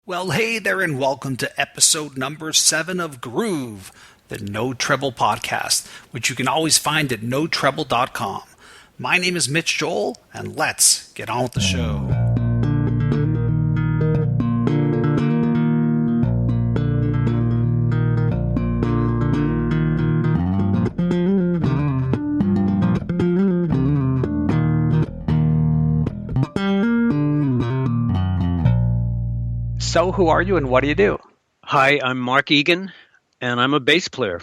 Well, hey there, and welcome to episode number 7 of Groove, the No Treble podcast, which you can always find at notreble.com. My name is Mitch Joel, and let's get on with the show. So, who are you and what do you do? Hi, I'm Mark Egan, and I'm a bass player.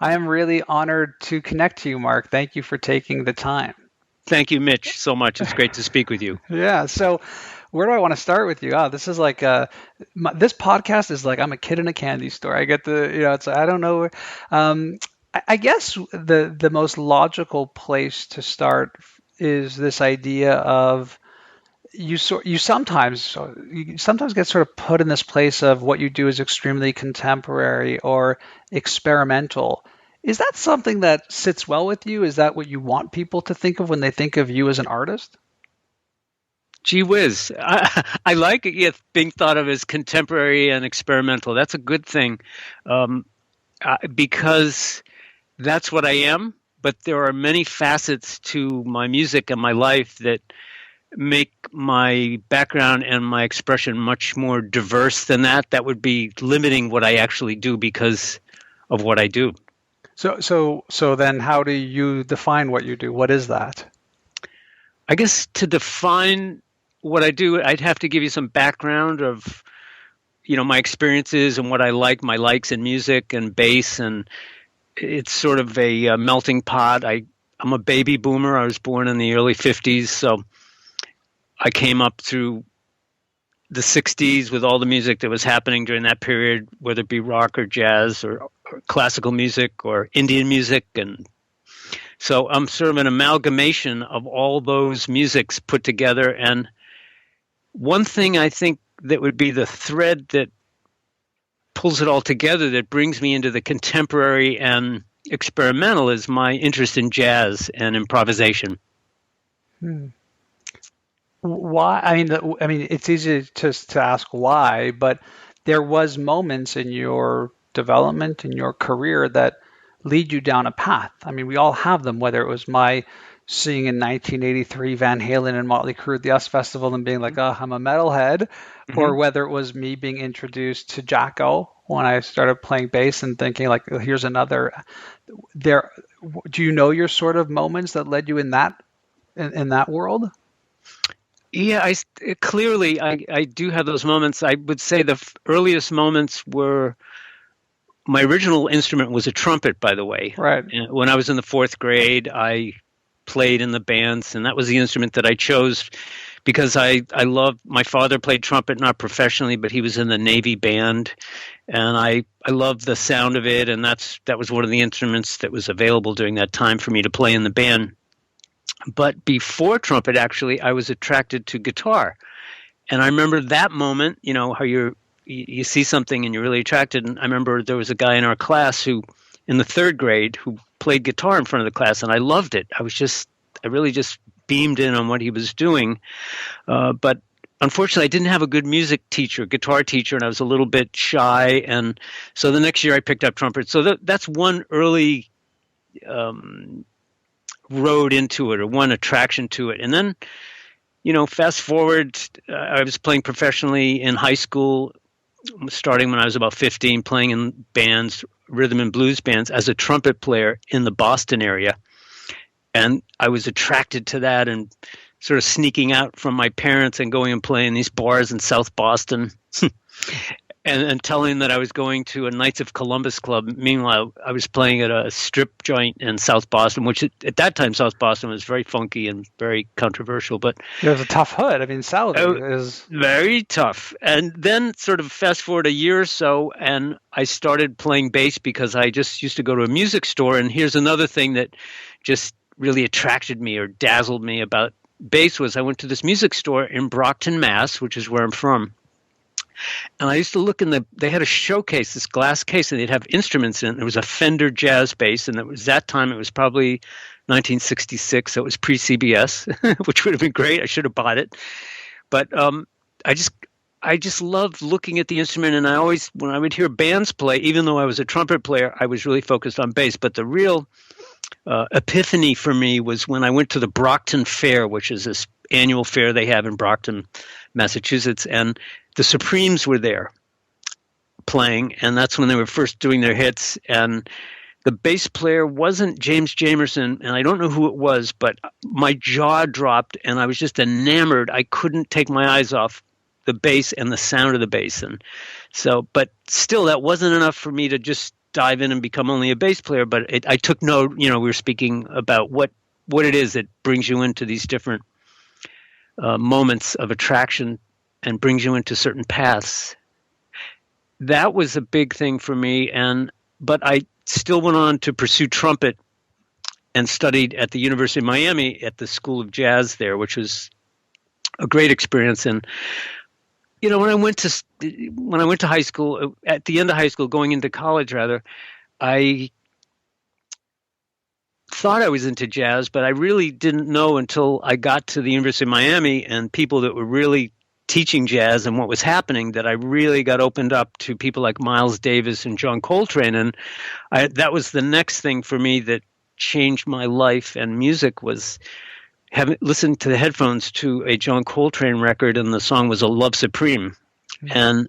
I am really honored to connect to you, Mark. Thank you for taking the time. Thank you, Mitch, so much. It's great to speak with you. Yeah. So, where do I want to start with you? This is like this podcast is like I'm a kid in a candy store. I get it's I don't know. I guess the most logical place to start is this idea of you sometimes get sort of put in this place of what you do is extremely contemporary or experimental. Is that something that sits well with you? Is that what you want people to think of when they think of you as an artist? Gee whiz. I like it being thought of as contemporary and experimental. That's a good thing because that's what I am. But there are many facets to my music and my life that make my background and my expression much more diverse than that. That would be limiting what I actually do because of what I do. So then how do you define what you do? What is that? I guess to define what I do, I'd have to give you some background of, my experiences and what I like, my likes in music and bass, and it's sort of a melting pot. I'm a baby boomer. I was born in the early 50s, so I came up through the 60s with all the music that was happening during that period, whether it be rock or jazz or classical music or Indian music. And so I'm sort of an amalgamation of all those musics put together. And one thing I think that would be the thread that pulls it all together, that brings me into the contemporary and experimental, is my interest in jazz and improvisation. Why? I mean, it's easy to ask why, but there was moments in your development, in your career, that lead you down a path. I mean, we all have them, whether it was my seeing in 1983 Van Halen and Motley Crue at the US Festival and being like, oh, I'm a metalhead, or whether it was me being introduced to Jaco when I started playing bass and thinking like, oh, here's another. Do you know your sort of moments that led you in that world? Yeah, I do have those moments. I would say the earliest moments were, my original instrument was a trumpet, by the way. Right. And when I was in the 4th grade, I played in the bands, and that was the instrument that I chose because I loved, my father played trumpet, not professionally, but he was in the Navy band, and I loved the sound of it, and that was one of the instruments that was available during that time for me to play in the band. But before trumpet, actually, I was attracted to guitar. And I remember that moment, how you see something and you're really attracted. And I remember there was a guy in our class who, in the 3rd grade, who played guitar in front of the class, and I loved it. I really just beamed in on what he was doing. But unfortunately, I didn't have a good guitar teacher, and I was a little bit shy. And so the next year I picked up trumpet. So that's one early road into it, or one attraction to it. And then, fast forward, I was playing professionally in high school, starting when I was about 15, playing in bands, rhythm and blues bands, as a trumpet player in the Boston area. And I was attracted to that and sort of sneaking out from my parents and going and playing these bars in South Boston. And telling them that I was going to a Knights of Columbus club. Meanwhile, I was playing at a strip joint in South Boston, which at that time, South Boston was very funky and very controversial. But it was a tough hood. I mean, South is very tough. And then sort of fast forward a year or so, and I started playing bass because I just used to go to a music store. And here's another thing that just really attracted me or dazzled me about bass was I went to this music store in Brockton, Mass., which is where I'm from. And I used to look they had a showcase, this glass case, and they'd have instruments in it. There was a Fender jazz bass, and it was probably 1966, so it was pre-CBS, which would have been great. I should have bought it. But I just I just loved looking at the instrument, and I always, when I would hear bands play, even though I was a trumpet player, I was really focused on bass. But the real epiphany for me was when I went to the Brockton Fair, which is this annual fair they have in Brockton, Massachusetts, and the Supremes were there playing, and that's when they were first doing their hits. And the bass player wasn't James Jamerson, and I don't know who it was, but my jaw dropped, and I was just enamored. I couldn't take my eyes off the bass and the sound of the bass. And so, but still, that wasn't enough for me to just dive in and become only a bass player. But I took note, we were speaking about what it is that brings you into these different moments of attraction and brings you into certain paths. That was a big thing for me. But I still went on to pursue trumpet and studied at the University of Miami at the School of Jazz there, which was a great experience. And when I went to high school, at the end of high school, going into college rather, I thought I was into jazz, but I really didn't know until I got to the University of Miami and people that were really teaching jazz and what was happening, that I really got opened up to people like Miles Davis and John Coltrane. And that was the next thing for me that changed my life and music, was having listened to the headphones to a John Coltrane record, and the song was "A Love Supreme," and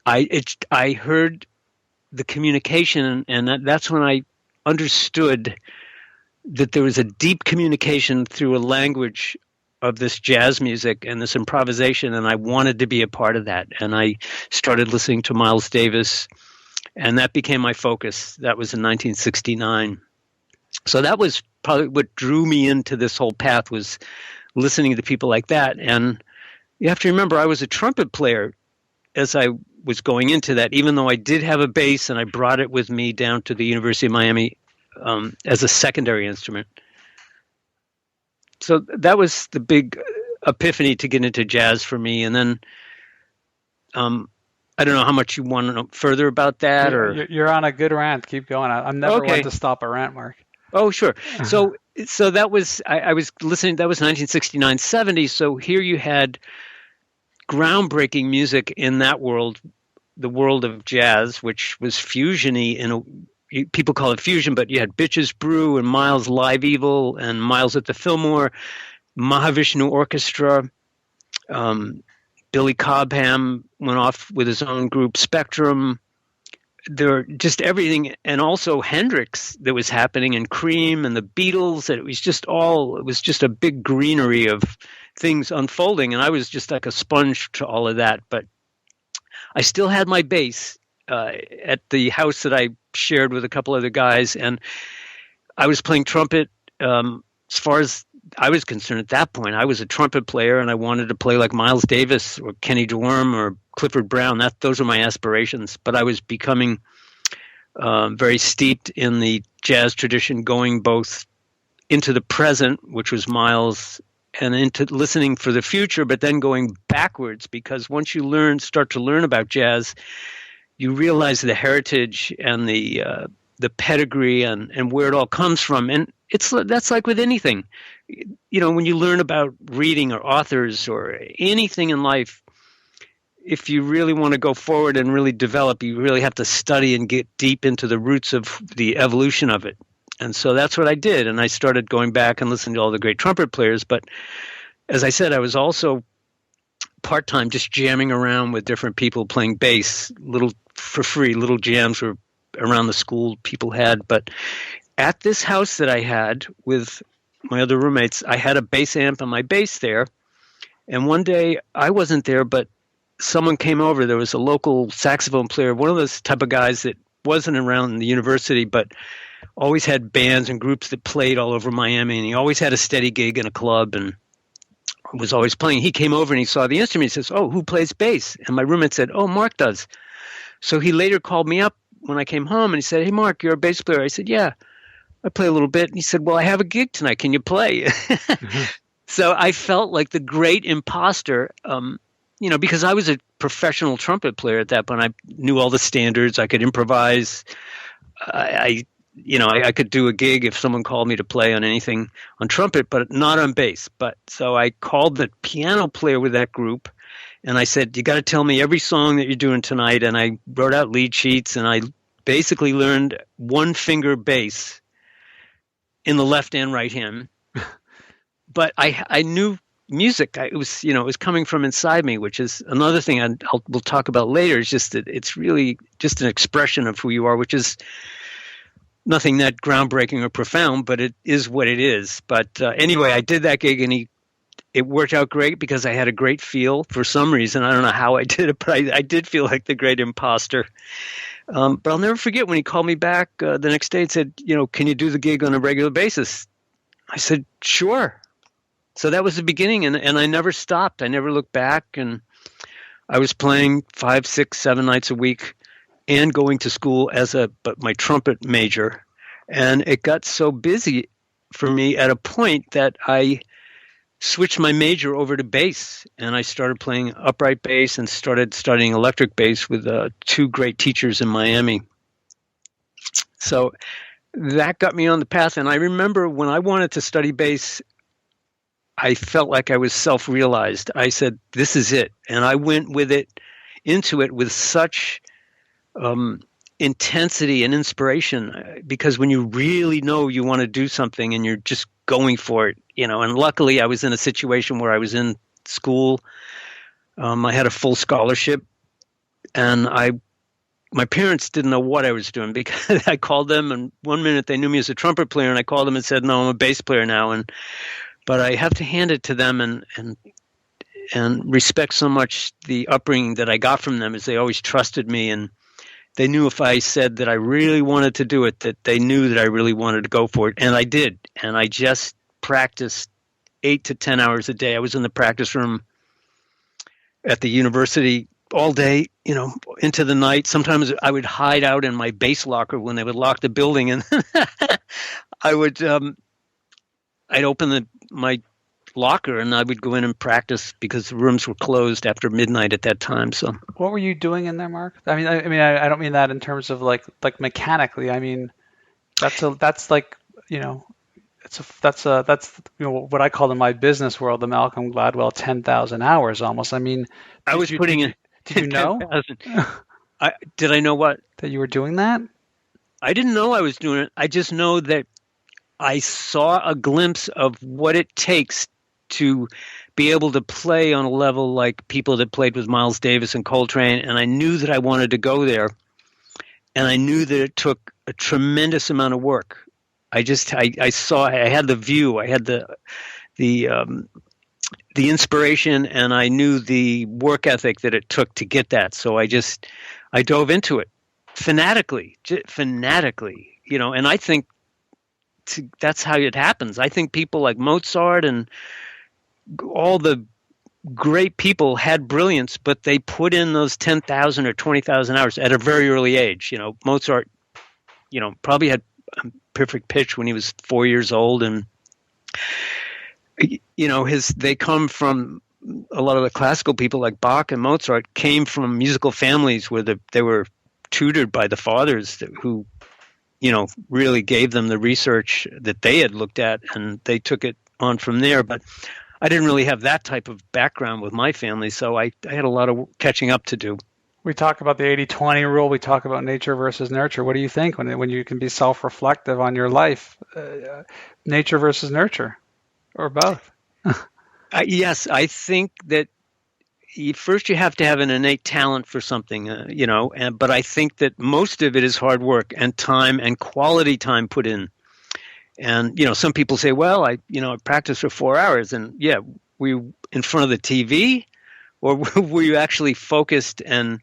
I heard the communication, and that's when I understood that there was a deep communication through a language of this jazz music and this improvisation, and I wanted to be a part of that. And I started listening to Miles Davis, and that became my focus. That was in 1969. So that was probably what drew me into this whole path, was listening to people like that. And you have to remember, I was a trumpet player as I was going into that, even though I did have a bass, and I brought it with me down to the University of Miami as a secondary instrument. So that was the big epiphany to get into jazz for me. And then I don't know how much you want to know further about that. You're on a good rant. Keep going. I'm never one to stop a rant, Mark. Oh, sure. So that was, I was listening, that was 1969, 70. So here you had groundbreaking music in that world, the world of jazz, which was fusiony people call it fusion, but you had Bitches Brew and Miles Live Evil and Miles at the Fillmore, Mahavishnu Orchestra. Billy Cobham went off with his own group, Spectrum. There just everything, and also Hendrix that was happening, and Cream and the Beatles. It was just a big greenery of things unfolding, and I was just like a sponge to all of that. But I still had my bass at the house that I shared with a couple other guys, and I was playing trumpet. As far as I was concerned at that point, I was a trumpet player, and I wanted to play like Miles Davis or Kenny Dorham or Clifford Brown. Those are my aspirations. But I was becoming very steeped in the jazz tradition, going both into the present, which was Miles, and into listening for the future, but then going backwards, because once you start to learn about jazz, you realize the heritage and the pedigree and where it all comes from. And that's like with anything. When you learn about reading or authors or anything in life, if you really want to go forward and really develop, you really have to study and get deep into the roots of the evolution of it. And so that's what I did. And I started going back and listening to all the great trumpet players. But as I said, I was also part-time just jamming around with different people playing bass, for free, little jams were around the school people had. But at this house that I had with my other roommates, I had a bass amp and my bass there. And one day I wasn't there, but someone came over. There was a local saxophone player, one of those type of guys that wasn't around the university, but always had bands and groups that played all over Miami. And he always had a steady gig in a club and was always playing. He came over and he saw the instrument. He says, "Oh, who plays bass?" And my roommate said, "Oh, Mark does." So he later called me up when I came home and he said, "Hey, Mark, you're a bass player." I said, "Yeah, I play a little bit." And he said, "Well, I have a gig tonight. Can you play?" Mm-hmm. So I felt like the great imposter, because I was a professional trumpet player at that point. I knew all the standards. I could improvise. I could do a gig if someone called me to play on anything on trumpet, but not on bass. So I called the piano player with that group, And I said, you got to tell me every song that you're doing tonight. And I wrote out lead sheets, and I basically learned one finger bass in the left and right hand. But I knew music. It was coming from inside me, which is another thing we'll talk about later. It's just that it's really just an expression of who you are, which is nothing that groundbreaking or profound, but it is what it is. But anyway, I did that gig, and it worked out great because I had a great feel for some reason. I don't know how I did it, but I did feel like the great imposter. But I'll never forget when he called me back the next day and said, can you do the gig on a regular basis? I said, sure. So that was the beginning, and I never stopped. I never looked back, and I was playing 5, 6, 7 nights a week and going to school but my trumpet major. And it got so busy for me at a point that I switched my major over to bass, and I started playing upright bass and started studying electric bass with 2 great teachers in Miami. So that got me on the path. And I remember when I wanted to study bass, I felt like I was self-realized. I said, this is it. And I went into it with such intensity and inspiration, because when you really know you want to do something and you're just going for it, and luckily I was in a situation where I was in school. I had a full scholarship, and my parents didn't know what I was doing, because I called them, and one minute they knew me as a trumpet player, and I called them and said, no, I'm a bass player now. But I have to hand it to them and respect so much the upbringing that I got from them, as they always trusted me, and they knew if I said that I really wanted to do it, that they knew that I really wanted to go for it. And I did. And I just practiced 8 to 10 hours a day. I was in the practice room at the university all day, into the night. Sometimes I would hide out in my bass locker when they would lock the building, and I'd open my locker, and I would go in and practice because the rooms were closed after midnight at that time. So what were you doing in there, Mark? I don't mean that in terms of like mechanically. I mean, that's what I call in my business world the Malcolm Gladwell 10,000 hours almost. I mean, I was putting in. Did you know? Did I know what? That you were doing that? I didn't know I was doing it. I just know that I saw a glimpse of what it takes to be able to play on a level like people that played with Miles Davis and Coltrane, and I knew that I wanted to go there, and I knew that it took a tremendous amount of work. I saw, I had the view, I had the inspiration, and I knew the work ethic that it took to get that. So I dove into it fanatically, and I think that's how it happens. I think people like Mozart and all the great people had brilliance, but they put in those 10,000 or 20,000 hours at a very early age. Mozart, probably had perfect pitch when he was 4 years old, and they come from a lot of the classical people like Bach and Mozart came from musical families where they were tutored by the fathers who really gave them the research that they had looked at, and they took it on from there. But I didn't really have that type of background with my family, so I had a lot of catching up to do. We talk about the 80-20 rule. We talk about nature versus nurture. What do you think when you can be self-reflective on your life? Nature versus nurture, or both? Yes, I think that first you have to have an innate talent for something, but I think that most of it is hard work and time and quality time put in. And, some people say, well, I practiced for 4 hours, and were you in front of the TV, or were you actually focused and,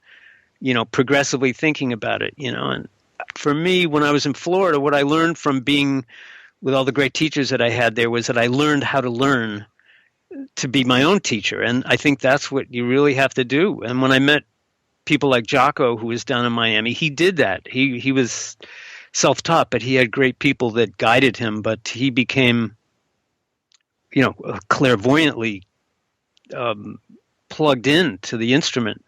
progressively thinking about it, and for me, when I was in Florida, what I learned from being with all the great teachers that I had there was that I learned how to learn to be my own teacher. And I think that's what you really have to do. And when I met people like Jaco, who was down in Miami, he did that. He was self-taught, but he had great people that guided him. But he became, clairvoyantly plugged in to the instrument.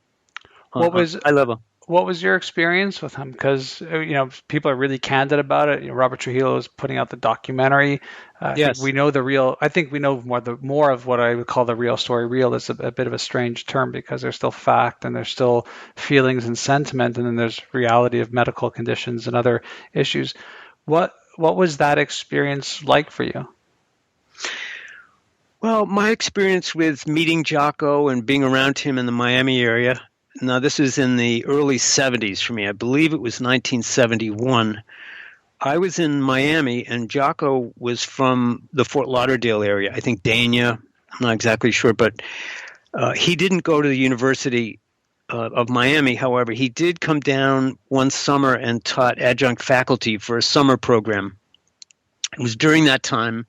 What was high level. what was your experience with him? Because people are really candid about it. Robert Trujillo is putting out the documentary. I think we Yes. know the real. I think we know more of what I would call the real story. Real is a bit of a strange term because there's still fact and there's still feelings and sentiment, and then there's reality of medical conditions and other issues. What was that experience like for you? Well, my experience with meeting Jaco and being around him in the Miami area, now this was in the early 70s for me. I believe it was 1971. I was in Miami, and Jaco was from the Fort Lauderdale area. I think Dania. I'm not exactly sure, but he didn't go to the University of Miami. However, he did come down one summer and taught adjunct faculty for a summer program. It was during that time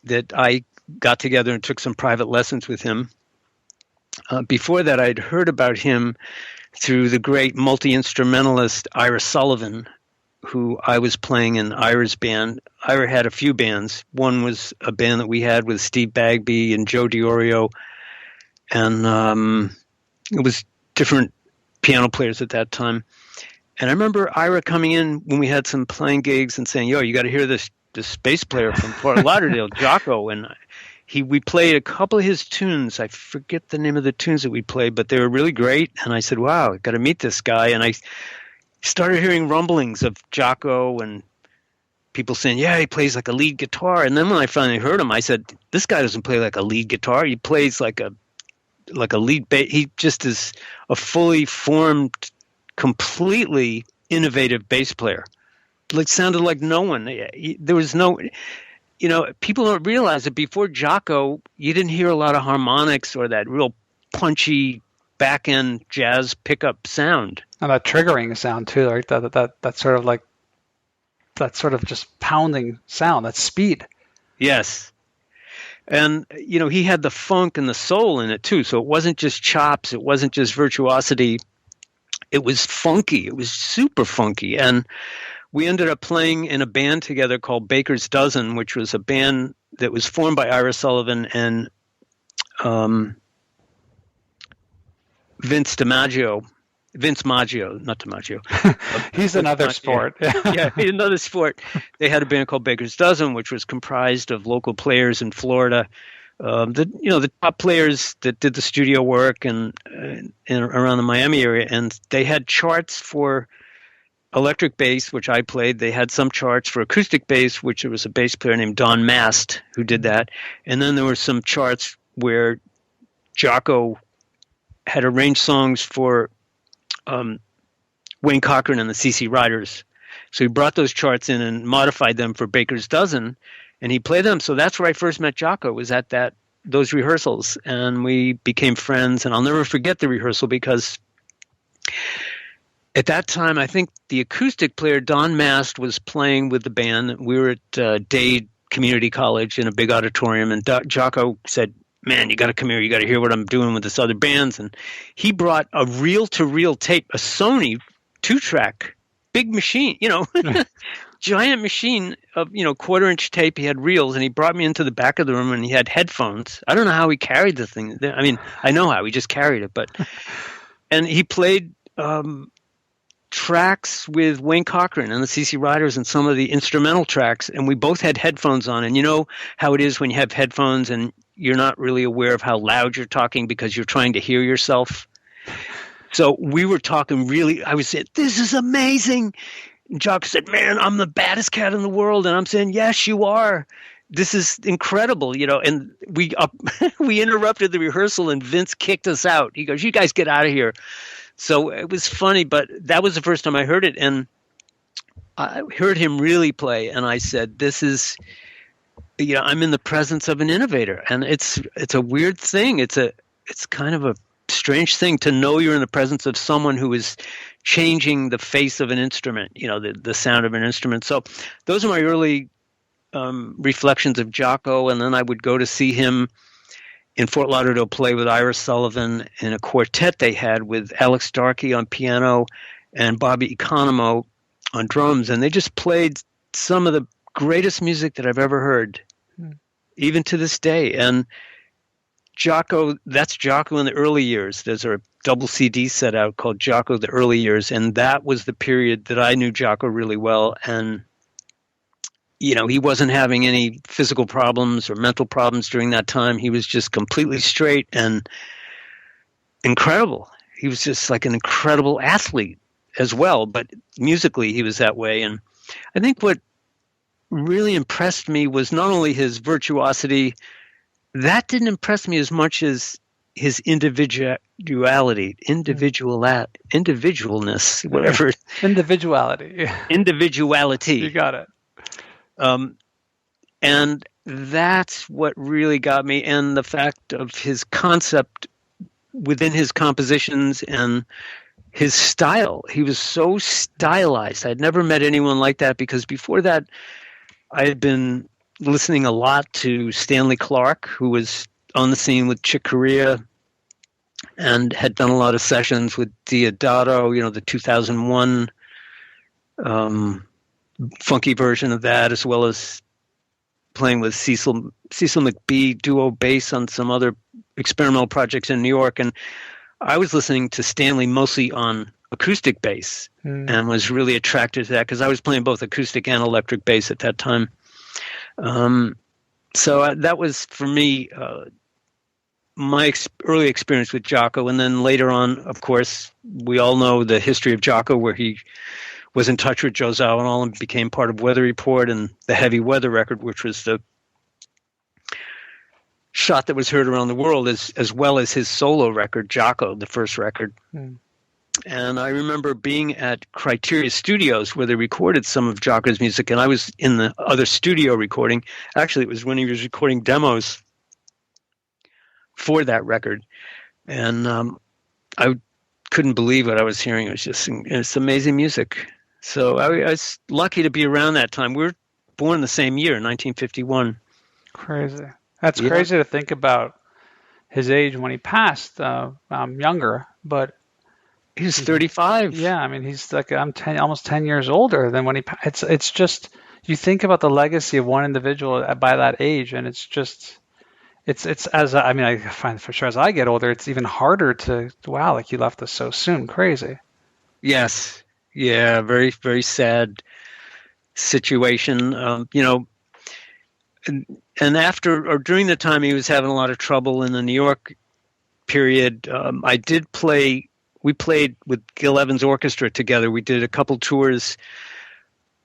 that I got together and took some private lessons with him. Before that, I'd heard about him through the great multi-instrumentalist Ira Sullivan, who I was playing in Ira's band. Ira had a few bands. One was a band that we had with Steve Bagby and Joe DiOrio, and it was different piano players at that time. And I remember Ira coming in when we had some playing gigs and saying, "Yo, you got to hear this bass player from Fort Lauderdale, Jaco." And we played a couple of his tunes. I forget the name of the tunes that we played, but they were really great. And I said, "Wow, I got to meet this guy." And I started hearing rumblings of Jaco and people saying, "Yeah, he plays like a lead guitar." And then when I finally heard him, I said, "This guy doesn't play like a lead guitar. He plays like a lead bass. He just is a fully formed, completely innovative bass player." Like sounded like no one. There was no, people don't realize that before Jaco, you didn't hear a lot of harmonics or that real punchy back end jazz pickup sound. And that triggering sound too, right? That sort of like that sort of just pounding sound, that speed. Yes. And, he had the funk and the soul in it too. So it wasn't just chops. It wasn't just virtuosity. It was funky. It was super funky. And we ended up playing in a band together called Baker's Dozen, which was a band that was formed by Ira Sullivan and Vince Maggio, not DiMaggio. He's another sport. Yeah, another sport. They had a band called Baker's Dozen, which was comprised of local players in Florida. The top players that did the studio work and around the Miami area, and they had charts for electric bass, which I played. They had some charts for acoustic bass, which there was a bass player named Don Mast who did that. And then there were some charts where Jaco had arranged songs for Wayne Cochran and the CC Riders. So he brought those charts in and modified them for Baker's Dozen, and he played them. So that's where I first met Jaco, was at those rehearsals, and we became friends. And I'll never forget the rehearsal because at that time, I think the acoustic player, Don Mast, was playing with the band. We were at Dade Community College in a big auditorium, and Jaco said, "Man, you got to come here. You got to hear what I'm doing with this other bands." And he brought a reel-to-reel tape, a Sony 2-track, big machine, giant machine of, quarter-inch tape. He had reels, and he brought me into the back of the room, and he had headphones. I don't know how he carried the thing. I mean, I know how. He just carried it. And he played tracks with Wayne Cochran and the CC Riders and some of the instrumental tracks, and we both had headphones on. And you know how it is when you have headphones and you're not really aware of how loud you're talking because you're trying to hear yourself. So we were talking really, I was saying, "This is amazing." And Jaco said, "Man, I'm the baddest cat in the world." And I'm saying, "Yes, you are. This is incredible." And we we interrupted the rehearsal and Vince kicked us out. He goes, "You guys get out of here." So it was funny, but that was the first time I heard it. And I heard him really play. And I said, "This is, I'm in the presence of an innovator." And it's a weird thing. It's kind of a strange thing to know you're in the presence of someone who is changing the face of an instrument, the sound of an instrument. So those are my early reflections of Jaco. And then I would go to see him in Fort Lauderdale play with Ira Sullivan in a quartet they had with Alex Starkey on piano and Bobby Economo on drums. And they just played some of the greatest music that I've ever heard, even to this day. And Jaco. That's Jaco in the early years. There's a double CD set out called Jaco the Early Years, and that was the period that I knew Jaco really well. And he wasn't having any physical problems or mental problems during that time. He was just completely straight and incredible. He was just like an incredible athlete as well, but musically he was that way. And I think what really impressed me was not only his virtuosity. That didn't impress me as much as his individualness, whatever. Individuality. You got it. And that's what really got me, and the fact of his concept within his compositions and his style. He was so stylized. I'd never met anyone like that, because before that, I had been listening a lot to Stanley Clarke, who was on the scene with Chick Corea and had done a lot of sessions with Diodato, the 2001 funky version of that, as well as playing with Cecil McBee duo bass on some other experimental projects in New York. And I was listening to Stanley mostly on acoustic bass and was really attracted to that, because I was playing both acoustic and electric bass at that time. So that was, for me, my early experience with Jaco. And then later on, of course, we all know the history of Jaco, where he was in touch with Joe Zawinul and became part of Weather Report and the Heavy Weather record, which was the shot that was heard around the world, as well as his solo record, Jaco, the first record. And I remember being at Criteria Studios, where they recorded some of Jaco's music, and I was in the other studio recording. Actually, it was when he was recording demos for that record. And I couldn't believe what I was hearing. It's amazing music. So I was lucky to be around that time. We were born the same year, 1951. Crazy. That's crazy to think about his age when he passed. I'm younger, but he was 35. Yeah, I mean, he's like, I'm almost 10 years older than when he. It's just, you think about the legacy of one individual by that age, and it's just, it's I find for sure as I get older, it's even harder to, wow, like, you left us so soon. Crazy. Yes. Yeah. Very, very sad situation. And after or during the time he was having a lot of trouble in the New York period, we played with Gil Evans' orchestra together. We did a couple tours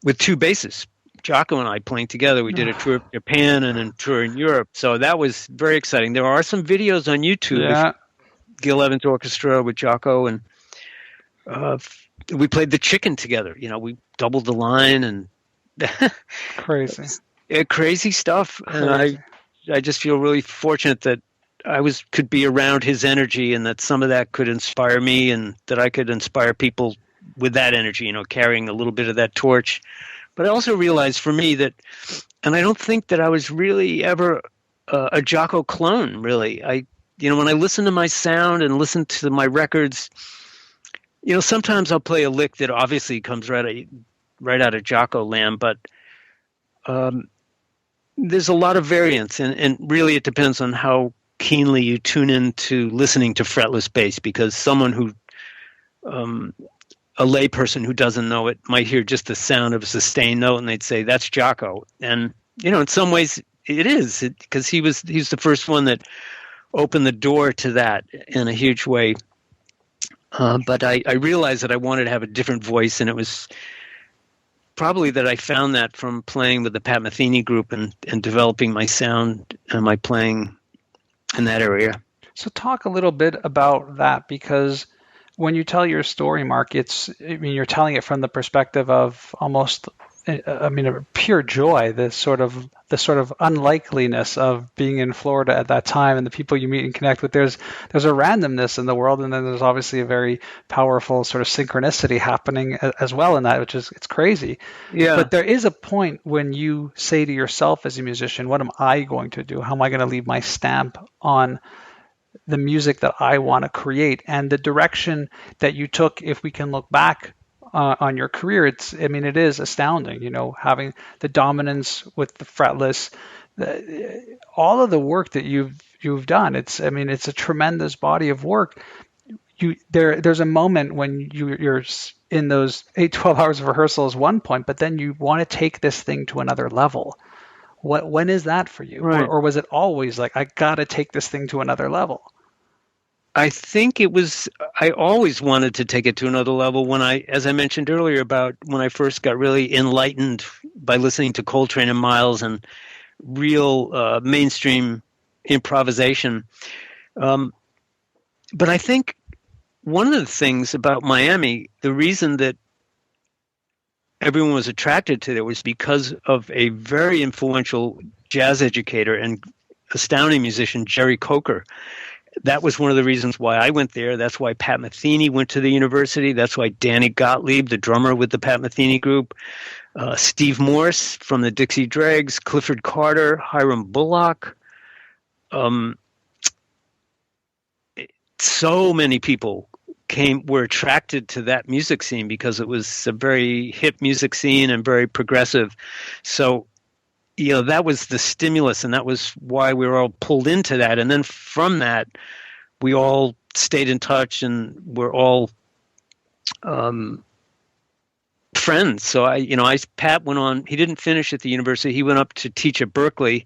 with two basses, Jaco and I playing together. We did a tour of Japan and a tour in Europe. So that was very exciting. There are some videos on YouTube of Gil Evans' orchestra with Jaco, and we played the Chicken together. We doubled the line and crazy. Crazy stuff. Crazy. And I just feel really fortunate that I could be around his energy, and that some of that could inspire me, and that I could inspire people with that energy, carrying a little bit of that torch. But I also realized for me that, and I don't think that I was really ever a Jaco clone, really. When I listen to my sound and listen to my records, sometimes I'll play a lick that obviously comes right out of Jaco land, but there's a lot of variance, and really it depends on how keenly you tune into listening to fretless bass, because someone who, a layperson who doesn't know it, might hear just the sound of a sustained note and they'd say, that's Jaco. And, in some ways it is, because he's the first one that opened the door to that in a huge way. But I realized that I wanted to have a different voice, and it was probably that I found that from playing with the Pat Metheny group and developing my sound and my playing in that area. So talk a little bit about that, because when you tell your story, Mark, you're telling it from the perspective of almost, a pure joy, the sort of unlikeliness of being in Florida at that time and the people you meet and connect with. There's a randomness in the world, and then there's obviously a very powerful sort of synchronicity happening as well in that, it's crazy. Yeah. But there is a point when you say to yourself as a musician, what am I going to do? How am I going to leave my stamp on the music that I want to create? And the direction that you took, if we can look back on your career, it is astounding, having the dominance with the fretless, all of the work that you've you've done. It's a tremendous body of work. There's a moment when you're in those 8-12 hours of rehearsal is one point, but then you want to take this thing to another level. When is that for you? Right. Or was it always like, I got to take this thing to another level? I think it was, I always wanted to take it to another level as I mentioned earlier, about when I first got really enlightened by listening to Coltrane and Miles and real mainstream improvisation. But I think one of the things about Miami, the reason that everyone was attracted to it was because of a very influential jazz educator and astounding musician, Jerry Coker. That was one of the reasons why I went there. That's why Pat Metheny went to the university. That's why Danny Gottlieb, the drummer with the Pat Metheny group, Steve Morse from the Dixie Dregs, Clifford Carter, Hiram Bullock. So many people were attracted to that music scene because it was a very hip music scene and very progressive. So, that was the stimulus, and that was why we were all pulled into that. And then from that, we all stayed in touch, and we're all friends. So Pat went on. He didn't finish at the university. He went up to teach at Berkeley.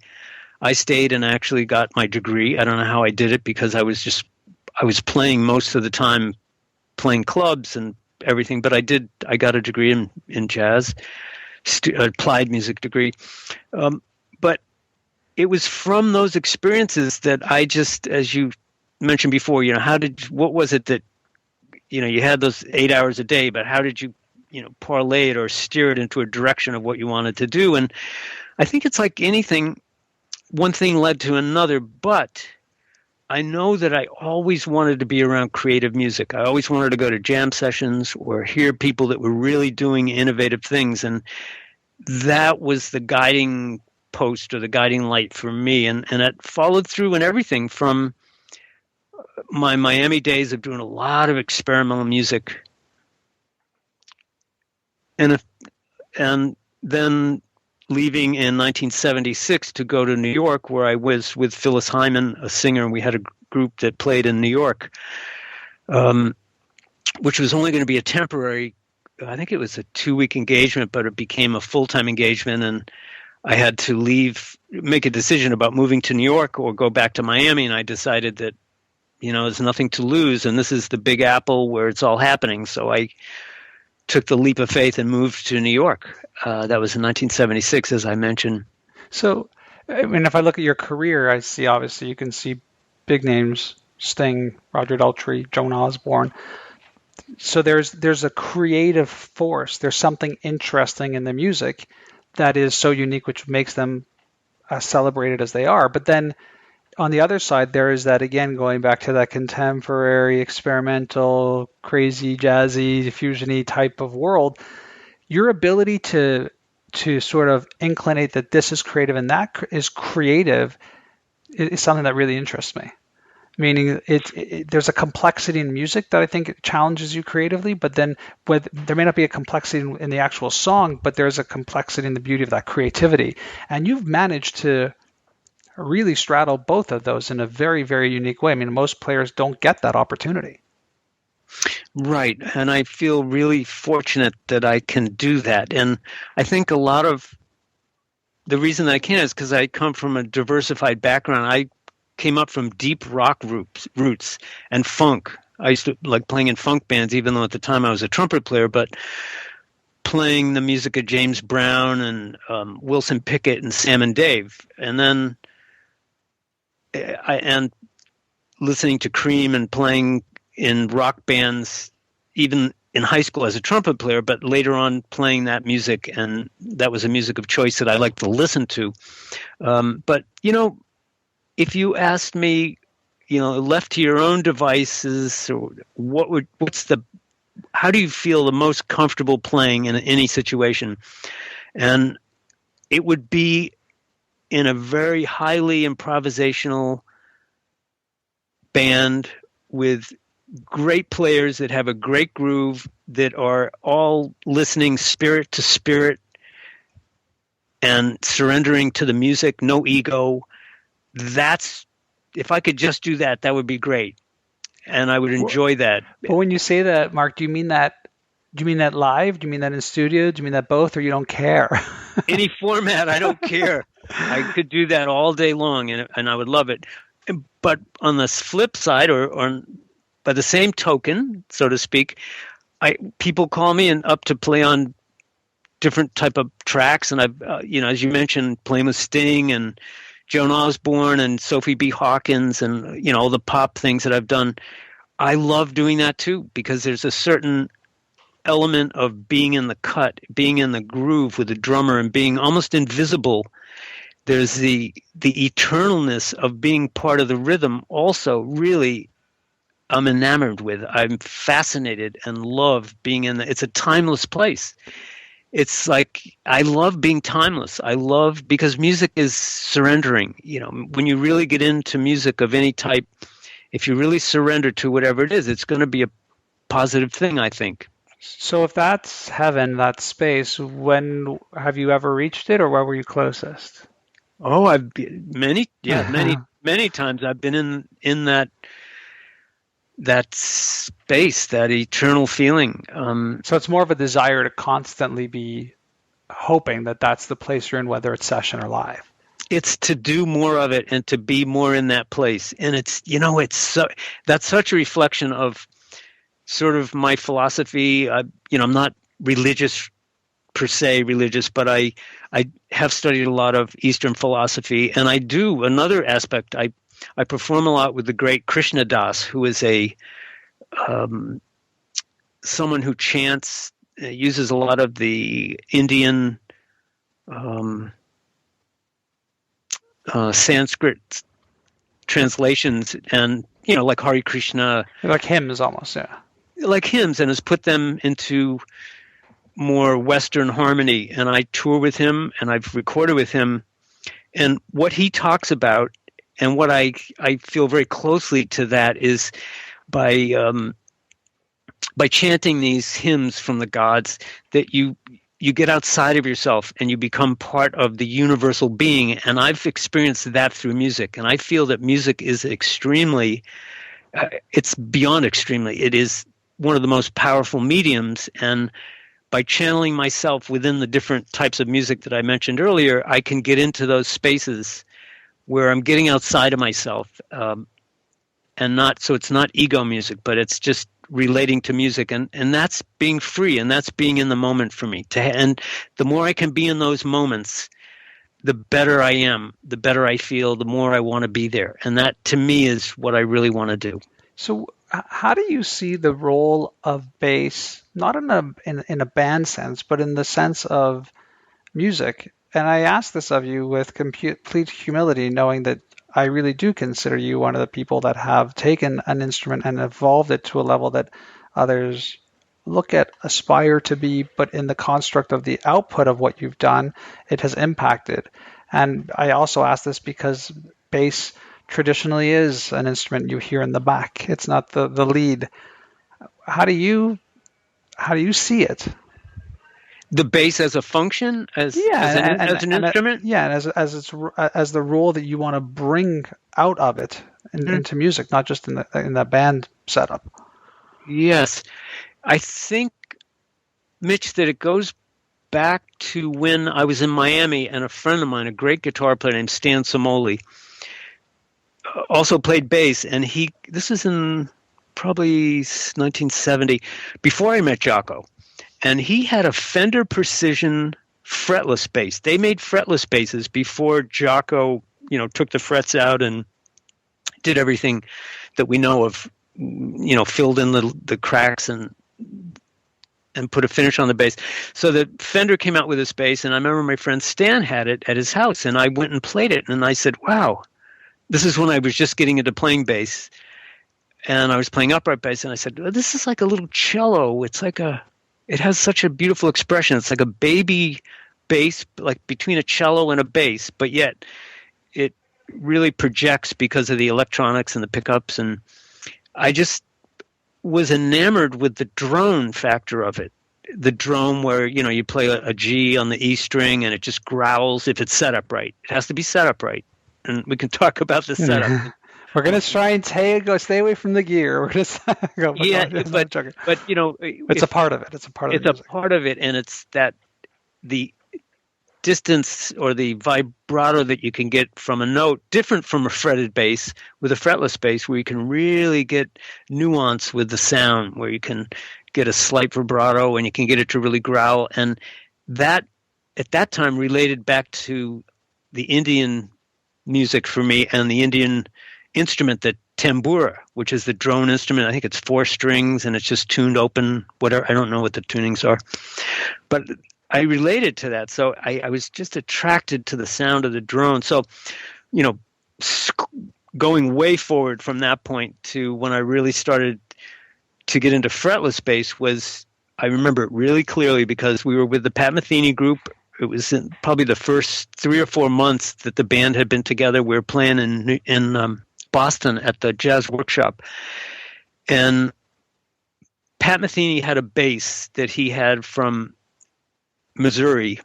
I stayed and actually got my degree. I don't know how I did it because I was playing most of the time, playing clubs and everything. But I got a degree in jazz. Applied music degree. But it was from those experiences that I just, as you mentioned before, what was it that, you had those 8 hours a day, but how did you, parlay it or steer it into a direction of what you wanted to do? And I think it's like anything, one thing led to another, but I know that I always wanted to be around creative music. I always wanted to go to jam sessions or hear people that were really doing innovative things. And that was the guiding post or the guiding light for me. And it followed through in everything from my Miami days of doing a lot of experimental music. And then leaving in 1976 to go to New York, where I was with Phyllis Hyman, a singer, and we had a group that played in New York, which was only going to be a temporary, I think it was a 2-week engagement, but it became a full-time engagement, and I had to make a decision about moving to New York or go back to Miami, and I decided that, there's nothing to lose, and this is the Big Apple where it's all happening, so I took the leap of faith and moved to New York. That was in 1976, as I mentioned. So, if I look at your career, I see, obviously, you can see big names, Sting, Roger Daltrey, Joan Osborne. So there's a creative force. There's something interesting in the music that is so unique, which makes them as celebrated as they are. But then on the other side, there is that, again, going back to that contemporary, experimental, crazy, jazzy, fusion-y type of world. Your ability to sort of inclinate that this is creative and that is creative is something that really interests me. Meaning there's a complexity in music that I think challenges you creatively, but then there may not be a complexity in the actual song, but there's a complexity in the beauty of that creativity. And you've managed to really straddle both of those in a very, very unique way. Most players don't get that opportunity. Right. And I feel really fortunate that I can do that. And I think a lot of the reason that I can is because I come from a diversified background. I came up from deep rock roots and funk. I used to like playing in funk bands, even though at the time I was a trumpet player, but playing the music of James Brown and Wilson Pickett and Sam and Dave. And then and listening to Cream and playing in rock bands, even in high school as a trumpet player, but later on playing that music, and that was a music of choice that I like to listen to. But, if you asked me, left to your own devices, or how do you feel the most comfortable playing in any situation? And it would be in a very highly improvisational band with great players that have a great groove, that are all listening spirit to spirit and surrendering to the music, no ego. That's if I could just do that, that would be great, and I would enjoy that. But when you say that, Mark, do you mean that? Do you mean that live? Do you mean that in studio? Do you mean that both, or you don't care? Any format, I don't care. I could do that all day long, and I would love it. But on the flip side, or by the same token, so to speak, people call me and up to play on different type of tracks, and I've as you mentioned, playing with Sting and Joan Osborne and Sophie B. Hawkins, and all the pop things that I've done. I love doing that too, because there's a certain element of being in the cut, being in the groove with the drummer, and being almost invisible. There's the eternalness of being part of the rhythm. Also, really, I'm enamored with. I'm fascinated and love being in it's a timeless place. It's like, I love being timeless. I love, because music is surrendering. When you really get into music of any type, if you really surrender to whatever it is, it's going to be a positive thing, I think. So if that's heaven, that space, when have you ever reached it, or where were you closest? Oh, I've been many times I've been in that space, that eternal feeling. So it's more of a desire to constantly be hoping that that's the place you're in, whether it's session or live. It's to do more of it and to be more in that place. And it's, that's such a reflection of sort of my philosophy. I'm not religious per se, but I have studied a lot of Eastern philosophy, and I do another aspect. I perform a lot with the great Krishna Das, who is someone who chants, uses a lot of the Indian Sanskrit translations, and like Hare Krishna, like hymns almost, yeah. Like hymns, and has put them into more Western harmony. And I tour with him, and I've recorded with him, and what he talks about, and what I feel very closely to that, is by chanting these hymns from the gods, that you get outside of yourself and you become part of the universal being. And I've experienced that through music, and I feel that music is extremely, it's beyond extremely, it is one of the most powerful mediums. And by channeling myself within the different types of music that I mentioned earlier, I can get into those spaces where I'm getting outside of myself, and not, so it's not ego music, but it's just relating to music, and that's being free, and that's being in the moment for me. And the more I can be in those moments, the better I am, the better I feel, the more I want to be there. And that, to me, is what I really want to do. So how do you see the role of bass, not in a band sense, but in the sense of music? And I ask this of you with complete humility, knowing that I really do consider you one of the people that have taken an instrument and evolved it to a level that others aspire to be, but in the construct of the output of what you've done, it has impacted. And I also ask this because bass traditionally is an instrument you hear in the back. It's not the lead. How do you see it? The bass as a function, as an instrument? Yeah, and as the role that you want to bring out of it into music, not just in the band setup. Yes. I think, Mitch, that it goes back to when I was in Miami, and a friend of mine, a great guitar player named Stan Samoli, also played bass, and this is in probably 1970, before I met Jaco. And he had a Fender Precision fretless bass. They made fretless basses before Jaco, took the frets out and did everything that we know of, filled in the cracks and put a finish on the bass. So the Fender came out with this bass, and I remember my friend Stan had it at his house, and I went and played it, and I said, wow, this is when I was just getting into playing bass, and I was playing upright bass, and I said, oh, this is like a little cello. It has such a beautiful expression. It's like a baby bass, like between a cello and a bass, but yet it really projects because of the electronics and the pickups. And I just was enamored with the drone factor of it. The drone where, you play a G on the E string and it just growls if it's set up right. It has to be set up right. And we can talk about the setup. We're gonna try and stay away from the gear. We're gonna go, but Yeah, no, I'm joking. but It's a if part of it. It's a part of it's the a music. part of it, and it's that the distance or the vibrato that you can get from a note different from a fretted bass with a fretless bass, where you can really get nuance with the sound, where you can get a slight vibrato and you can get it to really growl. And that at that time related back to the Indian music for me and the Indian instrument, that tambura, which is the drone instrument. I think it's 4 strings and it's just tuned open, whatever. I don't know what the tunings are, but I related to that. So I was just attracted to the sound of the drone. So, you know, going way forward from that point to when I really started to get into fretless bass was, I remember it really clearly because we were with the Pat Metheny group. It was in probably the first 3 or 4 months that the band had been together. We were playing in Boston at the Jazz Workshop. And Pat Metheny had a bass that he had from Missouri.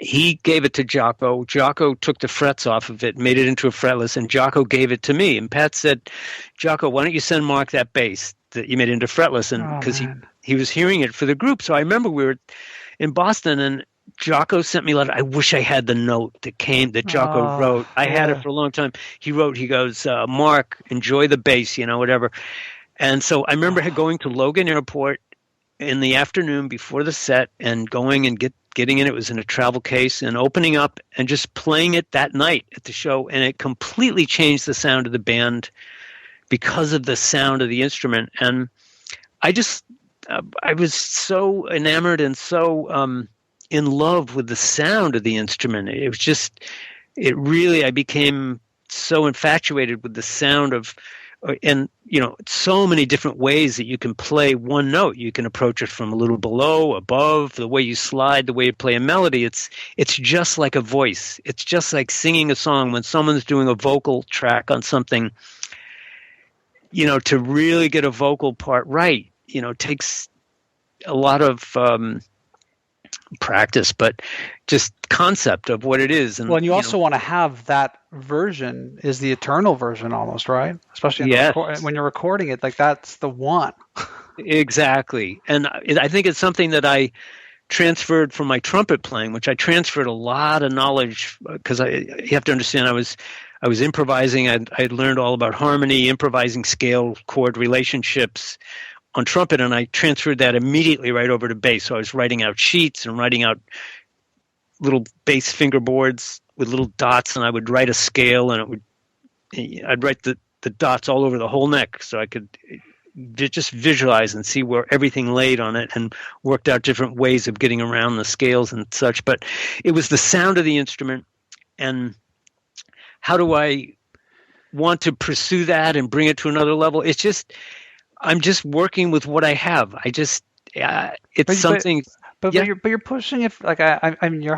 He gave it to Jaco. Jaco took the frets off of it, made it into a fretless, and Jaco gave it to me. And Pat said, Jaco, why don't you send Mark that bass that you made into fretless? And because he was hearing it for the group. So I remember we were in Boston and Jaco sent me a letter. I wish I had the note that Jaco wrote. I had it for a long time. He wrote, he goes, Mark, enjoy the bass, whatever. And so I remember going to Logan Airport in the afternoon before the set and going and getting in. It was in a travel case and opening up and just playing it that night at the show. And it completely changed the sound of the band because of the sound of the instrument. And I was so enamored and so in love with the sound of the instrument. It was just, I became so infatuated with the sound of, and so many different ways that you can play one note. You can approach it from a little below, above, the way you slide, the way you play a melody. It's just like a voice. It's just like singing a song. When someone's doing a vocal track on something, to really get a vocal part right, takes a lot of practice, but just concept of what it is. And you also want to have that version is the eternal version almost, right? Especially when you're recording it, like that's the one. Exactly. And I think it's something that I transferred from my trumpet playing, which I transferred a lot of knowledge because you have to understand I was improvising. I had learned all about harmony, improvising scale chord relationships on trumpet, and I transferred that immediately right over to bass. So I was writing out sheets and writing out little bass fingerboards with little dots, and I would write a scale, and I'd write the dots all over the whole neck so I could just visualize and see where everything laid on it, and worked out different ways of getting around the scales and such. But it was the sound of the instrument, and how do I want to pursue that and bring it to another level? It's just, I'm just working with what I have. Something. But you're pushing it. Like I mean,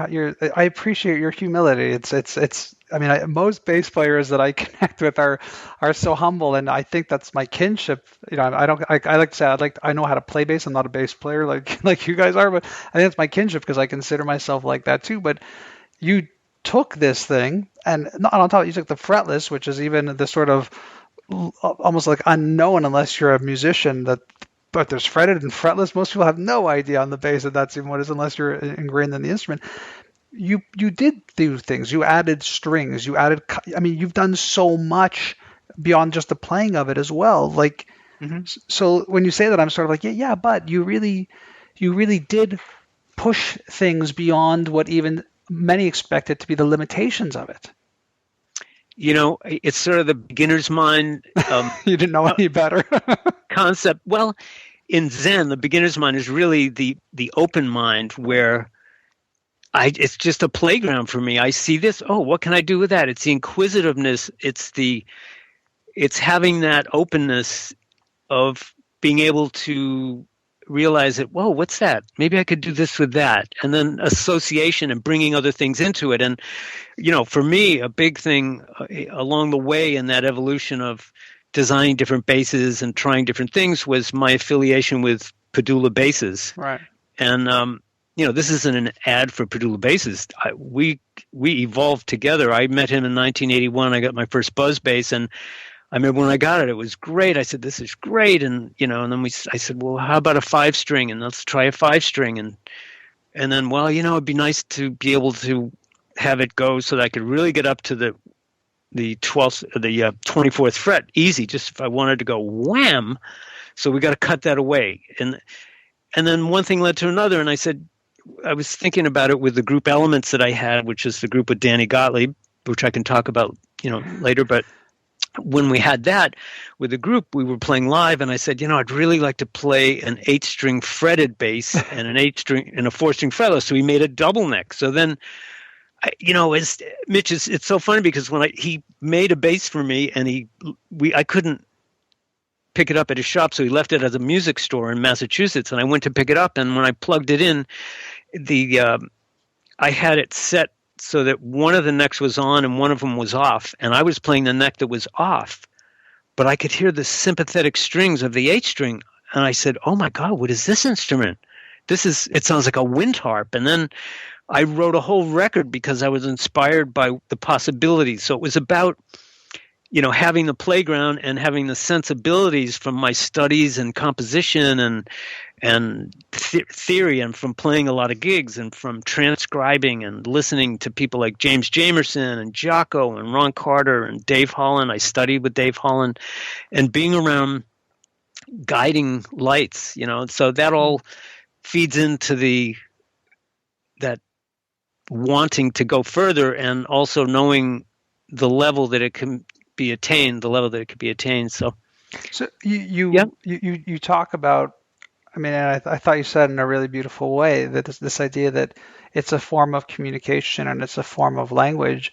I appreciate your humility. It's. I mean, most bass players that I connect with are so humble, and I think that's my kinship. I like to say I know how to play bass. I'm not a bass player like you guys are, but I think it's my kinship because I consider myself like that too. But you took this thing, and on top you took the fretless, which is even the sort of almost like unknown unless you're a musician, but there's fretted and fretless. Most people have no idea on the bass that that's even what it is unless you're ingrained in the instrument. You did do things. You added strings. You've done so much beyond just the playing of it as well. Like, So when you say that, I'm sort of like, yeah, but you really did push things beyond what even many expected to be the limitations of it. It's sort of the beginner's mind. You didn't know any better. Concept. Well, in Zen, the beginner's mind is really the open mind where it's just a playground for me. I see this. Oh, what can I do with that? It's the inquisitiveness. It's having that openness of being able to realize that, whoa, what's that? Maybe I could do this with that. And then association and bringing other things into it. And, for me, a big thing along the way in that evolution of designing different basses and trying different things was my affiliation with Padula basses. Right. And, this isn't an ad for Purdue basses. We evolved together. I met him in 1981. I got my first buzz bass, and I remember when I got it, it was great. I said, "This is great," and and then I said, "Well, how about a 5-string? And let's try a 5-string." And then, well, it'd be nice to be able to have it go so that I could really get up to the 24th fret easy, just if I wanted to go wham. So we got to cut that away. And then one thing led to another, and I said, I was thinking about it with the group Elements that I had, which is the group with Danny Gottlieb, which I can talk about, later. But when we had that with the group, we were playing live, and I said, I'd really like to play an 8-string fretted bass and an 8-string and a 4-string fretless. So we made a double neck. So then, as Mitch, it's so funny because when he made a bass for me, and I couldn't pick it up at his shop, so he left it at a music store in Massachusetts, and I went to pick it up, and when I plugged it in, I had it set so that one of the necks was on and one of them was off, and I was playing the neck that was off, but I could hear the sympathetic strings of the 8-string, and I said, "Oh my God, what is this instrument? It sounds like a wind harp." And then I wrote a whole record because I was inspired by the possibilities. So it was about having the playground and having the sensibilities from my studies and composition and theory, and from playing a lot of gigs, and from transcribing and listening to people like James Jamerson and Jaco and Ron Carter and Dave Holland. I studied with Dave Holland, and being around guiding lights, so that all feeds into that wanting to go further, and also knowing the level that it can be attained, So you talk about, and I thought you said in a really beautiful way that this idea that it's a form of communication and it's a form of language.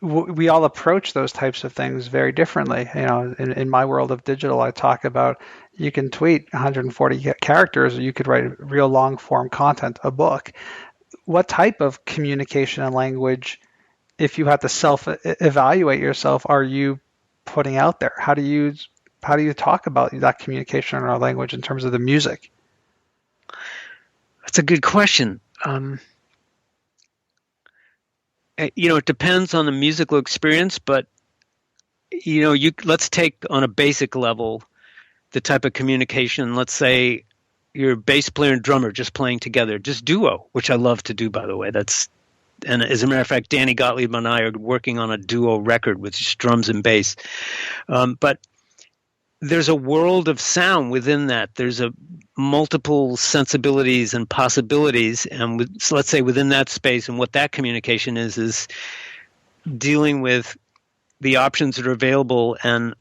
We all approach those types of things very differently. In my world of digital, I talk about you can tweet 140 characters, or you could write real long form content, a book. What type of communication and language, if you have to self-evaluate yourself, are you putting out there? How do you talk about that communication in our language in terms of the music? That's a good question. It depends on the musical experience, but let's take on a basic level the type of communication. Let's say you're a bass player and drummer just playing together, just duo, which I love to do, by the way. And as a matter of fact, Danny Gottlieb and I are working on a duo record with just drums and bass. But there's a world of sound within that. There's multiple sensibilities and possibilities. And so let's say within that space, and what that communication is dealing with the options that are available. And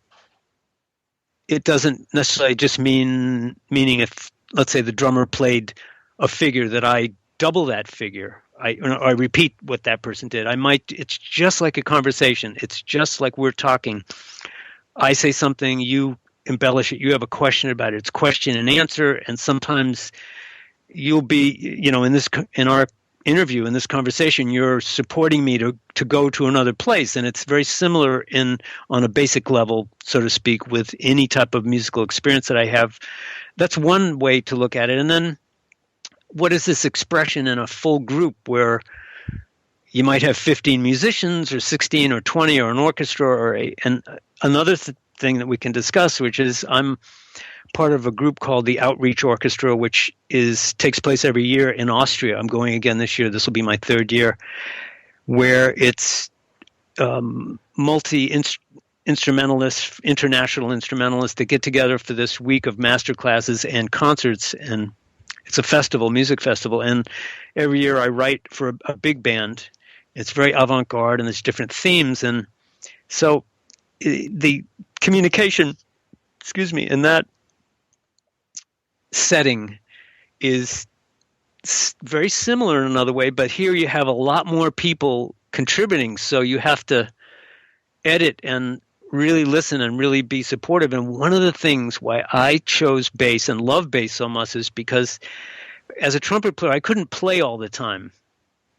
it doesn't necessarily just meaning if, let's say, the drummer played a figure, that I double that figure. I repeat what that person did. It's just like a conversation. It's just like we're talking. I say something, you embellish it, you have a question about it. It's question and answer. And sometimes you'll be, in our interview, in this conversation, you're supporting me to go to another place. And it's very similar on a basic level, so to speak, with any type of musical experience that I have. That's one way to look at it. And then, what is this expression in a full group where you might have 15 musicians or 16 or 20 or an orchestra and another thing that we can discuss, which is I'm part of a group called the Outreach Orchestra, which takes place every year in Austria. I'm going again this year. This will be my 3rd year, where it's multi-instrumentalists, international instrumentalists that get together for this week of master classes and concerts, and it's a festival, music festival, and every year I write for a big band. It's very avant-garde, and there's different themes, and so the communication, in that setting is very similar in another way, but here you have a lot more people contributing, so you have to edit and really listen and really be supportive. And one of the things why I chose bass and love bass so much is because as a trumpet player, I couldn't play all the time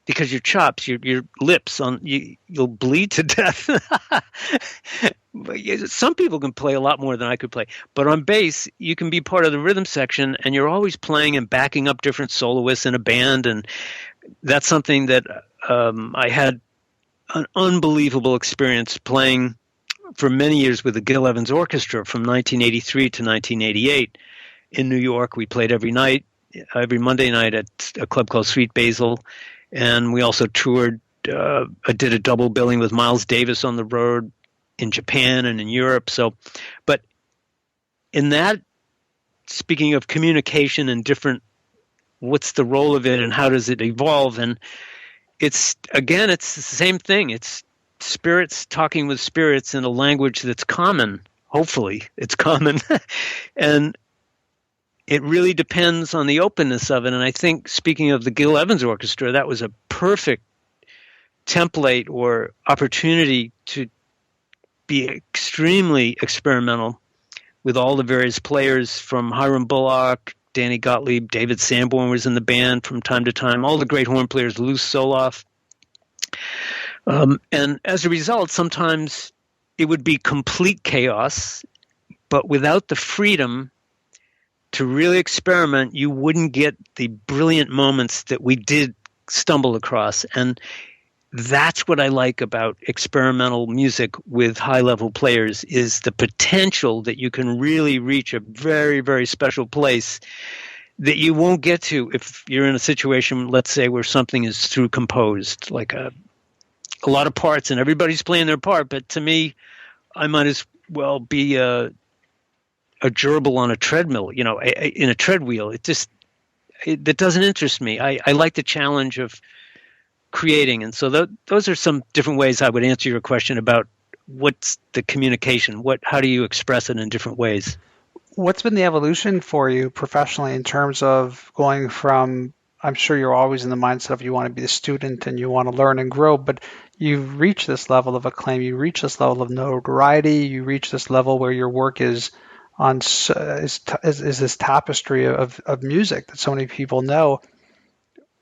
because your chops, your lips, you'll bleed to death. some people can play a lot more than I could play, but on bass, you can be part of the rhythm section, and you're always playing and backing up different soloists in a band, and that's something that I had an unbelievable experience playing for many years with the Gil Evans Orchestra from 1983 to 1988 in New York. We played every Monday night at a club called Sweet Basil, and we also toured. I did a double billing with Miles Davis on the road in Japan and in Europe. So, but in that, speaking of communication and different, what's the role of it and how does it evolve? And it's the same thing. It's spirits talking with spirits in a language that's common. Hopefully it's common. And it really depends on the openness of it. And I think, speaking of the Gil Evans Orchestra, that was a perfect template or opportunity to be extremely experimental with all the various players, from Hiram Bullock, Danny Gottlieb, David Sanborn was in the band from time to time, all the great horn players, Lou Soloff. And as a result, sometimes it would be complete chaos, but without the freedom to really experiment, you wouldn't get the brilliant moments that we did stumble across. And that's what I like about experimental music with high-level players, is the potential that you can really reach a very, very special place that you won't get to if you're in a situation, let's say, where something is through composed, like a lot of parts and everybody's playing their part. But to me, I might as well be a gerbil on a treadmill, in a treadwheel. That doesn't interest me. I like the challenge of creating. And so those are some different ways I would answer your question about what's the communication, how do you express it in different ways? What's been the evolution for you professionally in terms of going from, I'm sure you're always in the mindset of you want to be the student and you want to learn and grow, but you've reached this level of acclaim, you reach this level of notoriety, you reach this level where your work is this tapestry of music that so many people know.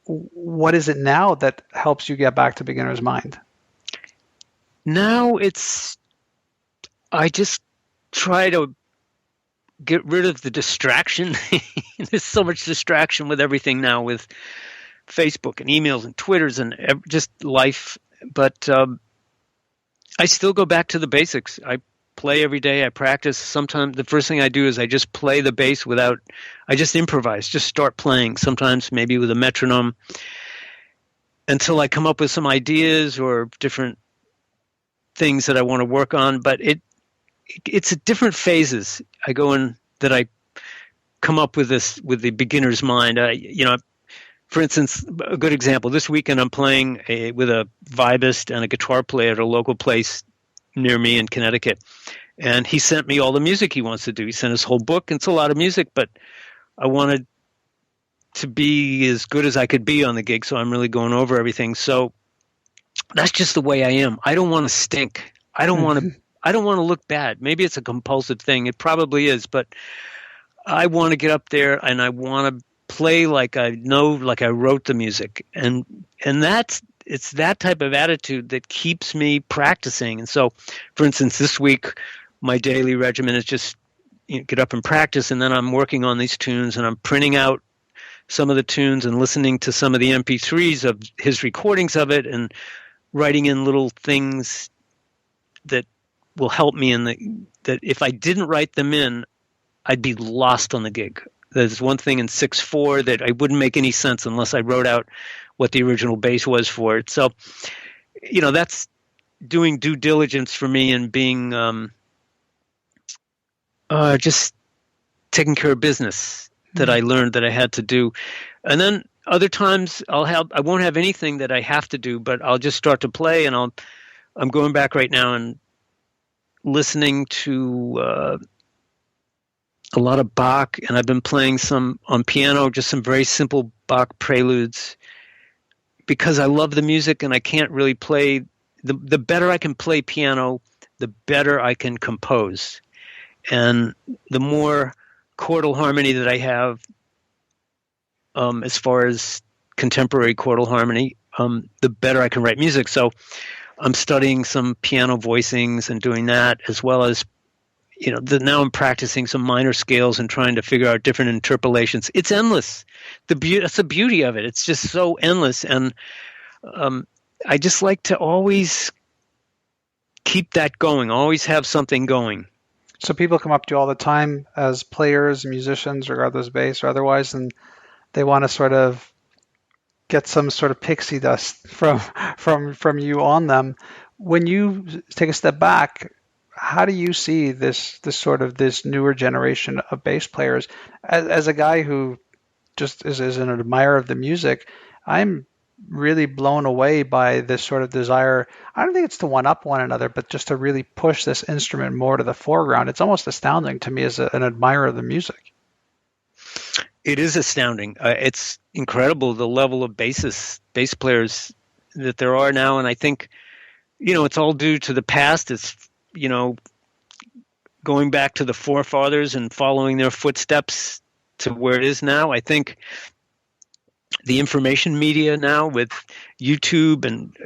What is it now that helps you get back to beginner's mind? Now I just try to get rid of the distraction. There's so much distraction with everything now, with Facebook and emails and Twitters and just life. But I still go back to the basics. I play every day. I practice. Sometimes the first thing I do is I just play the bass I just improvise, just start playing, sometimes maybe with a metronome, until I come up with some ideas or different things that I want to work on. But it's at different phases I go in that I come up with with the beginner's mind. For instance, a good example, this weekend I'm playing with a vibist and a guitar player at a local place near me in Connecticut. And he sent me all the music he wants to do. He sent his whole book. It's a lot of music, but I wanted to be as good as I could be on the gig, so I'm really going over everything. So that's just the way I am. I don't want to stink. I don't want to look bad. Maybe it's a compulsive thing. It probably is, but I want to get up there and I want to play like I know, like I wrote the music. And it's that type of attitude that keeps me practicing. And so, for instance, this week, my daily regimen is just get up and practice, and then I'm working on these tunes, and I'm printing out some of the tunes and listening to some of the MP3s of his recordings of it and writing in little things that will help me that if I didn't write them in, I'd be lost on the gig. There's one thing in 6/4 that I wouldn't make any sense unless I wrote out what the original bass was for it. So, that's doing due diligence for me and being just taking care of business that I learned that I had to do. And then other times I won't have anything that I have to do, but I'll just start to play, and I'm going back right now and listening to a lot of Bach, and I've been playing some on piano, just some very simple Bach preludes, because I love the music and I can't really play. The better I can play piano, the better I can compose. And the more chordal harmony that I have, as far as contemporary chordal harmony, the better I can write music. So I'm studying some piano voicings and doing that, as well as now I'm practicing some minor scales and trying to figure out different interpolations. It's endless. That's the beauty of it. It's just so endless, and I just like to always keep that going. Always have something going. So people come up to you all the time as players, musicians, regardless of bass or otherwise, and they want to sort of get some sort of pixie dust from you on them. When you take a step back, how do you see this newer generation of bass players? As a guy who just is an admirer of the music, I'm really blown away by this sort of desire. I don't think it's to one up one another, but just to really push this instrument more to the foreground. It's almost astounding to me as an admirer of the music. It is astounding. It's incredible the level of bass players that there are now, and I think it's all due to the past. It's going back to the forefathers and following their footsteps to where it is now. I think the information media now with YouTube, and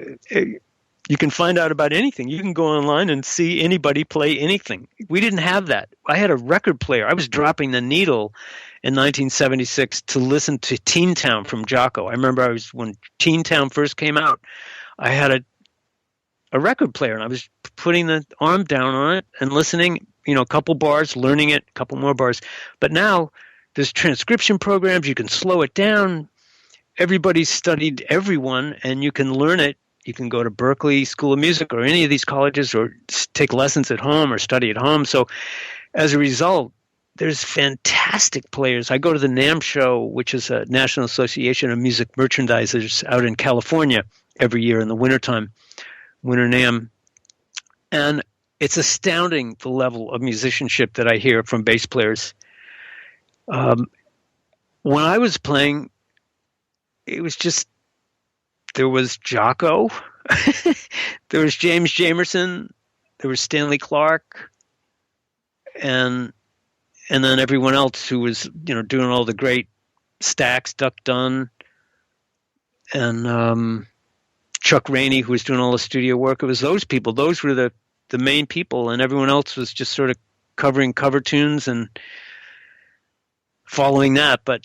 you can find out about anything. You can go online and see anybody play anything. We didn't have that. I had a record player. I was dropping the needle in 1976 to listen to Teen Town from Jaco. I remember when Teen Town first came out, I had a record player, and I was putting the arm down on it and listening, a couple bars, learning it, a couple more bars. But now there's transcription programs. You can slow it down. Everybody's studied everyone, and you can learn it. You can go to Berklee School of Music or any of these colleges, or take lessons at home or study at home. So as a result, there's fantastic players. I go to the NAMM show, which is a National Association of Music Merchandisers out in California every year in the wintertime, Winter NAMM. And it's astounding the level of musicianship that I hear from bass players. When I was playing, it was just, there was Jaco, there was James Jamerson, there was Stanley Clarke, and then everyone else who was, doing all the great Stax, Duck Dunn, and Chuck Rainey, who was doing all the studio work. It was those people. Those were the main people, and everyone else was just sort of covering cover tunes and following that. But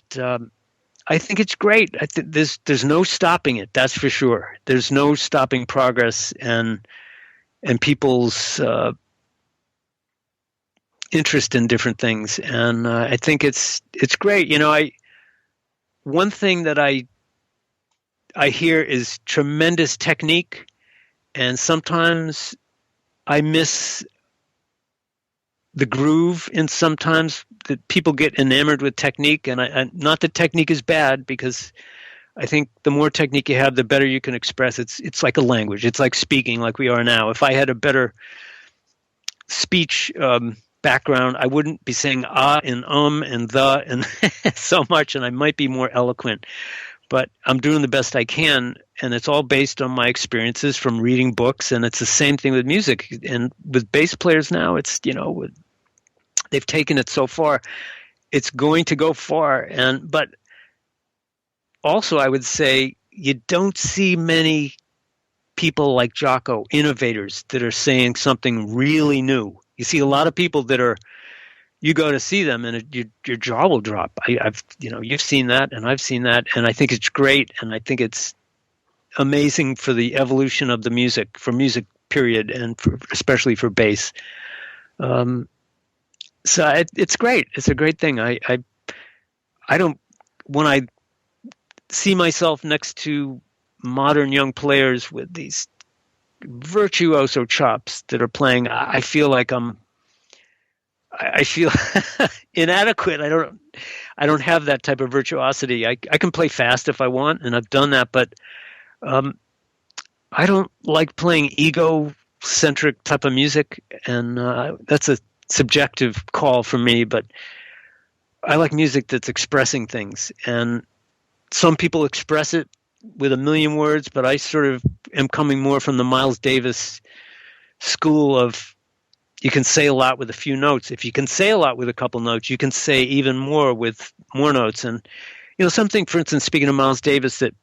I think it's great. I think there's no stopping it. That's for sure. There's no stopping progress and people's interest in different things. And I think it's great. One thing that I hear is tremendous technique, and sometimes I miss the groove, and sometimes that people get enamored with technique, and not that technique is bad, because I think the more technique you have, the better you can express. It's like a language. It's like speaking, like we are now. If I had a better speech background, I wouldn't be saying and and the and so much, and I might be more eloquent. But I'm doing the best I can, and it's all based on my experiences from reading books, and it's the same thing with music. And with bass players now, it's, they've taken it so far. It's going to go far. But also I would say you don't see many people like Jaco, innovators, that are saying something really new. You see a lot of people that are, you go to see them and your jaw will drop. I've you've seen that, and I've seen that, and I think it's great, and I think it's amazing for the evolution of the music, for music period, and especially for bass. So it's great. It's a great thing. I don't, when I see myself next to modern young players with these virtuoso chops that are playing, I feel like I feel inadequate. I don't have that type of virtuosity. I can play fast if I want, and I've done that, but I don't like playing ego-centric type of music, and that's a subjective call for me, but I like music that's expressing things, and some people express it with a million words, but I sort of am coming more from the Miles Davis school of, you can say a lot with a few notes. If you can say a lot with a couple notes, you can say even more with more notes. And, something, for instance, speaking of Miles Davis, that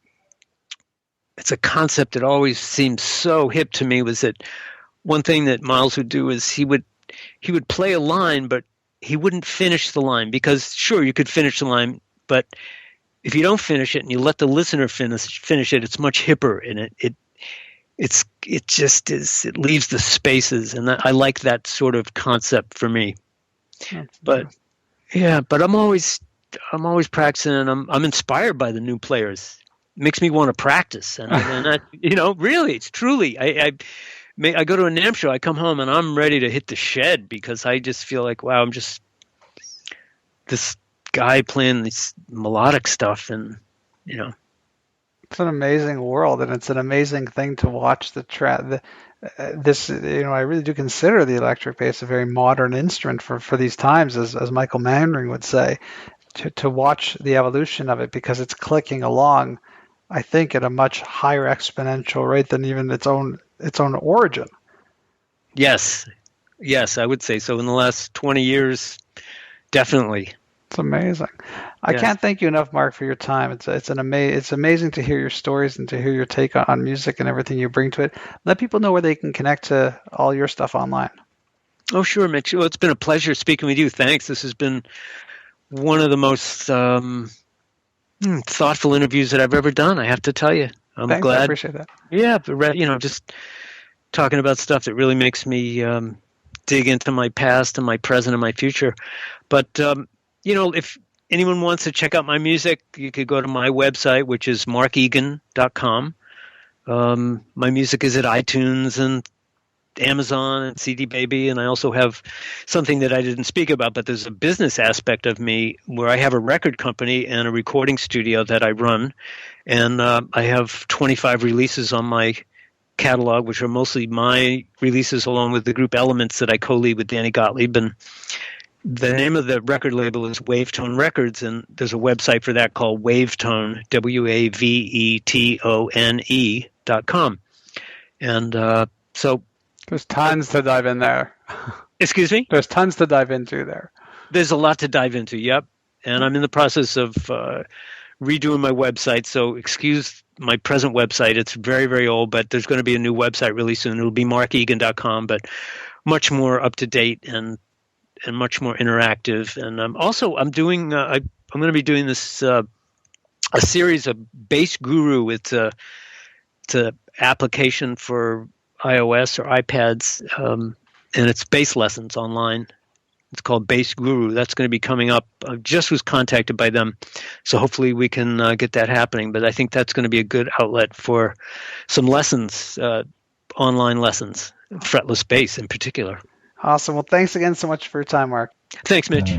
it's a concept that always seemed so hip to me, was that one thing that Miles would do is he would play a line, but he wouldn't finish the line, because sure, you could finish the line, but if you don't finish it and you let the listener finish it, it's much hipper, and it just is, it leaves the spaces, and I like that sort of concept for me. But yeah, but I'm always practicing, and I'm inspired by the new players. It makes me want to practice, and I, really, it's truly, I go to a NAMM show, I come home and I'm ready to hit the shed, because I just feel like, wow, I'm just this guy playing this melodic stuff, and it's an amazing world, and it's an amazing thing to watch this. I really do consider the electric bass a very modern instrument for these times, as Michael Manring would say, to watch the evolution of it, because it's clicking along, I think, at a much higher exponential rate than even its own origin. Yes, I would say so. In the last 20 years, definitely. It's amazing. I can't thank you enough, Mark, for your time. It's amazing to hear your stories and to hear your take on music and everything you bring to it. Let people know where they can connect to all your stuff online. Oh, sure, Mitch. Well, it's been a pleasure speaking with you. Thanks. This has been one of the most thoughtful interviews that I've ever done, I have to tell you. Thanks, glad. I appreciate that. Yeah, but, just talking about stuff that really makes me dig into my past and my present and my future. But, if anyone wants to check out my music, you could go to my website, which is markegan.com. My music is at iTunes and Amazon and CD Baby, and I also have something that I didn't speak about, but there's a business aspect of me where I have a record company and a recording studio that I run, and I have 25 releases on my catalog, which are mostly my releases along with the group Elements that I co-lead with Danny Gottlieb. And the name of the record label is Wavetone Records, and there's a website for that called Wavetone, WAVETONE.com. And so there's tons to dive in there. Excuse me? There's tons to dive into there. There's a lot to dive into, yep. And I'm in the process of redoing my website, so excuse my present website. It's very, very old, but there's going to be a new website really soon. It'll be markegan.com, but much more up to date and much more interactive. And also, I'm going to be doing this a series of Bass Guru. It's an application for iOS or iPads, and it's bass lessons online. It's called Bass Guru. That's going to be coming up. I just was contacted by them, so hopefully we can get that happening. But I think that's going to be a good outlet for some lessons, online lessons, fretless bass in particular. Awesome. Well, thanks again so much for your time, Mark. Thanks, Mitch.